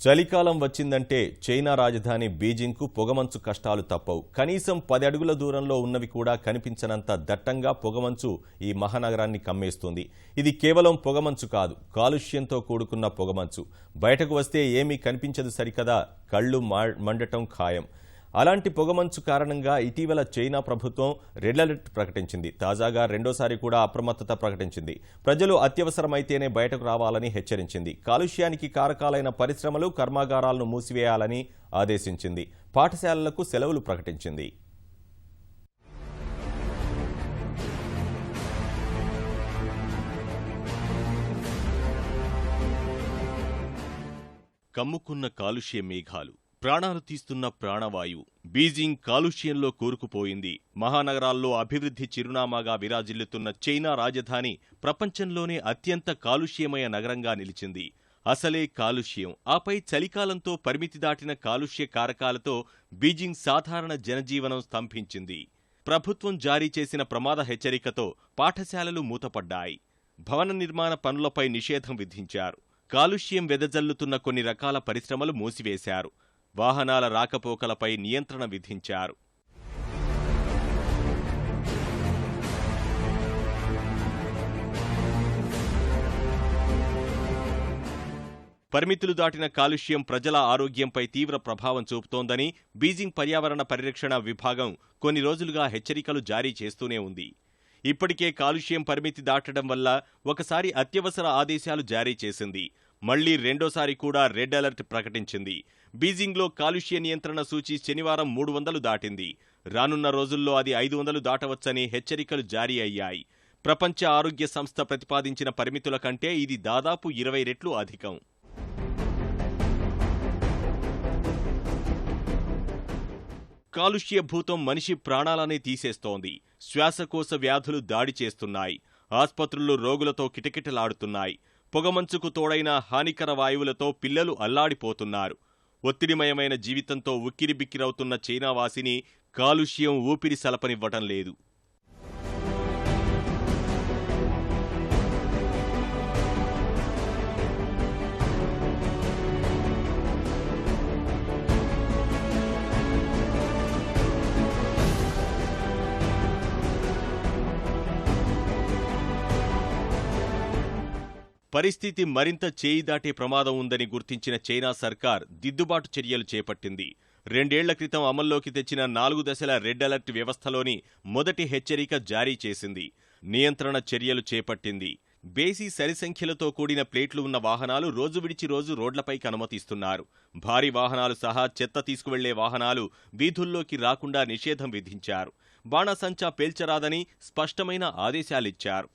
చలికాలం వచ్చిందంటే చైనా రాజధాని బీజింగ్కు పొగమంచు కష్టాలు తప్పవు. కనీసం 10 అడుగుల దూరంలో ఉన్నవి కూడా కనిపించనంత దట్టంగా పొగమంచు ఈ మహానగరాన్ని కమ్మేస్తుంది. ఇది కేవలం పొగమంచు కాదు, కాలుష్యంతో కూడుకున్న పొగమంచు. బయటకు వస్తే ఏమీ కనిపించదు సరికదా, కళ్ళు మండటం ఖాయం. అలాంటి పొగమంచు కారణంగా ఇటీవల చైనా ప్రభుత్వం రెడ్ అలర్ట్ ప్రకటించింది. తాజాగా రెండోసారి కూడా అప్రమత్తత ప్రకటించింది. ప్రజలు అత్యవసరమైతేనే బయటకు రావాలని హెచ్చరించింది. కాలుష్యానికి కారకాలైన పరిశ్రమలు, కర్మాగారాలను మూసివేయాలని ఆదేశించింది. పాఠశాలలకు సెలవులు ప్రకటించింది. కమ్ముకున్న కాలుష్య మేఘాలు, ప్రాణాలు తీస్తున్న ప్రాణవాయువు. బీజింగ్ కాలుష్యంలో కూరుకుపోయింది. మహానగరాల్లో అభివృద్ధి చిరునామాగా విరాజిల్లుతున్న చైనా రాజధాని ప్రపంచంలోనే అత్యంత కాలుష్యమయ నగరంగా నిలిచింది. అసలే కాలుష్యం, ఆపై చలికాలంతో పరిమితి దాటిన కాలుష్య కారకాలతో బీజింగ్ సాధారణ జనజీవనం స్తంభించింది. ప్రభుత్వం జారీ చేసిన ప్రమాద హెచ్చరికతో పాఠశాలలు మూతపడ్డాయి. భవన నిర్మాణ పనులపై నిషేధం విధించారు. కాలుష్యం వెదజల్లుతున్న కొన్ని రకాల పరిశ్రమలు మూసివేశారు. వాహనాల రాకపోకలపై నియంత్రణ విధించారు. పరిమితులు దాటిన కాలుష్యం ప్రజల ఆరోగ్యంపై తీవ్ర ప్రభావం చూపుతోందని బీజింగ్ పర్యావరణ పరిరక్షణ విభాగం కొన్ని రోజులుగా హెచ్చరికలు జారీ చేస్తూనే ఉంది. ఇప్పటికే కాలుష్యం పరిమితి దాటడం వల్ల ఒకసారి అత్యవసర ఆదేశాలు జారీ చేసింది. మళ్లీ రెండోసారి కూడా రెడ్ అలర్ట్ ప్రకటించింది. బీజింగ్లో కాలుష్య నియంత్రణ సూచి శనివారం 300 దాటింది. రానున్న రోజుల్లో అది 500 దాటవచ్చని హెచ్చరికలు జారీ అయ్యాయి. ప్రపంచ ఆరోగ్య సంస్థ ప్రతిపాదించిన పరిమితుల కంటే ఇది దాదాపు 20 రెట్లు అధికం. కాలుష్య భూతం మనిషి ప్రాణాలనే తీసేస్తోంది. శ్వాసకోశ వ్యాధులు దాడి చేస్తున్నాయి. ఆస్పత్రులు రోగులతో కిటకిటలాడుతున్నాయి. పొగమంచుకు తోడైన హానికర వాయువులతో పిల్లలు అల్లాడిపోతున్నారు. ఒత్తిడిమయమైన జీవితంతో ఉక్కిరిబిక్కిరవుతున్న చైనావాసిని కాలుష్యం ఊపిరి సలపనివ్వటం లేదు. పరిస్థితి మరింత చేయి దాటే ప్రమాదం ఉందని గుర్తించిన చైనా సర్కార్ దిద్దుబాటు చర్యలు చేపట్టింది. 2 ఏళ్ల క్రితం అమల్లోకి తెచ్చిన 4 దశల రెడ్ అలర్ట్ వ్యవస్థలోని మొదటి హెచ్చరిక జారీ చేసింది. నియంత్రణ చర్యలు చేపట్టింది. బేసి సరిసంఖ్యలతో కూడిన ప్లేట్లు ఉన్న వాహనాలు రోజు విడిచి రోజు రోడ్లపైకి అనుమతిస్తున్నారు. భారీ వాహనాలు సహా చెత్త తీసుకువెళ్లే వాహనాలు వీధుల్లోకి రాకుండా నిషేధం విధించారు. బాణాసంచా పేల్చరాదని స్పష్టమైన ఆదేశాలిచ్చారు.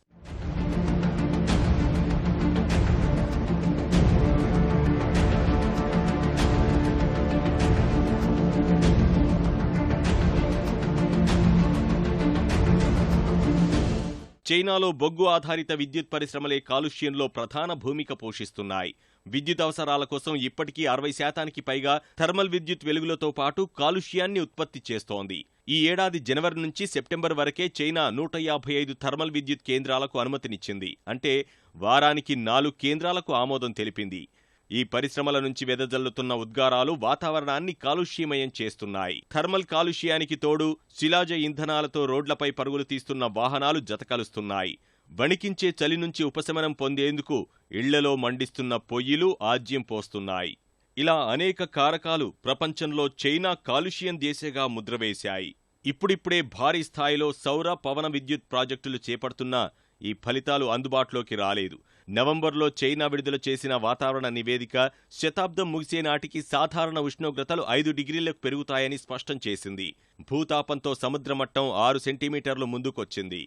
చైనాలో బొగ్గు ఆధారిత విద్యుత్ పరిశ్రమలే కాలుష్యంలో ప్రధాన భూమిక పోషిస్తున్నాయి. విద్యుత్ అవసరాల కోసం ఇప్పటికీ 60% పైగా థర్మల్ విద్యుత్ వెలుగులతో పాటు కాలుష్యాన్ని ఉత్పత్తి చేస్తోంది. ఈ ఏడాది జనవరి నుంచి సెప్టెంబర్ వరకే చైనా 155 థర్మల్ విద్యుత్ కేంద్రాలకు అనుమతినిచ్చింది. అంటే వారానికి 4 కేంద్రాలకు ఆమోదం తెలిపింది. ఈ పరిశ్రమల నుంచి వెదజల్లుతున్న ఉద్గారాలు వాతావరణాన్ని కాలుష్యమయం చేస్తున్నాయి. థర్మల్ కాలుష్యానికి తోడు శిలాజ ఇంధనాలతో రోడ్లపై పరుగులు తీస్తున్న వాహనాలు జతకలుస్తున్నాయి. వణికించే చలి నుంచి ఉపశమనం పొందేందుకు ఇళ్లలో మండిస్తున్న పొయ్యిలు ఆజ్యం పోస్తున్నాయి. ఇలా అనేక కారకాలు ప్రపంచంలో చైనా కాలుష్యం దేశంగా ముద్రవేశాయి. ఇప్పుడిప్పుడే భారీ స్థాయిలో సౌర, పవన విద్యుత్ ప్రాజెక్టులు చేపడుతున్నా ఈ ఫలితాలు అందుబాటులోకి రాలేదు. నవంబర్లో చైనా విడుదల చేసిన వాతావరణ నివేదిక శతాబ్దం ముగిసే నాటికి సాధారణ ఉష్ణోగ్రతలు 5 డిగ్రీలకు పెరుగుతాయని స్పష్టం చేసింది. భూతాపంతో సముద్రమట్టం 6 సెంటీమీటర్లు ముందుకొచ్చింది.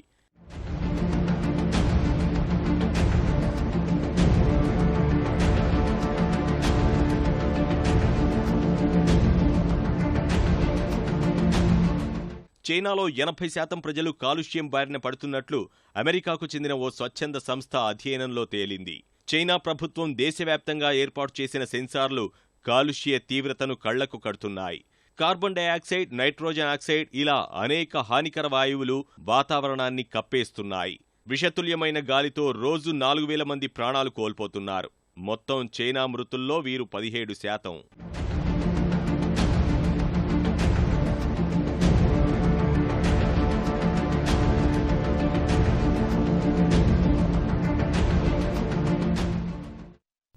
చైనాలో 80% ప్రజలు కాలుష్యం బారిన పడుతున్నట్లు అమెరికాకు చెందిన ఓ స్వచ్ఛంద సంస్థ అధ్యయనంలో తేలింది. చైనా ప్రభుత్వం దేశవ్యాప్తంగా ఏర్పాటు చేసిన సెన్సార్లు కాలుష్య తీవ్రతను కళ్లకు కడుతున్నాయి. కార్బన్ డయాక్సైడ్, నైట్రోజన్ ఆక్సైడ్ ఇలా అనేక హానికర వాయువులు వాతావరణాన్ని కప్పేస్తున్నాయి. విషతుల్యమైన గాలితో రోజు 4000 మంది ప్రాణాలు కోల్పోతున్నారు. మొత్తం చైనా మృతుల్లో వీరు 17%.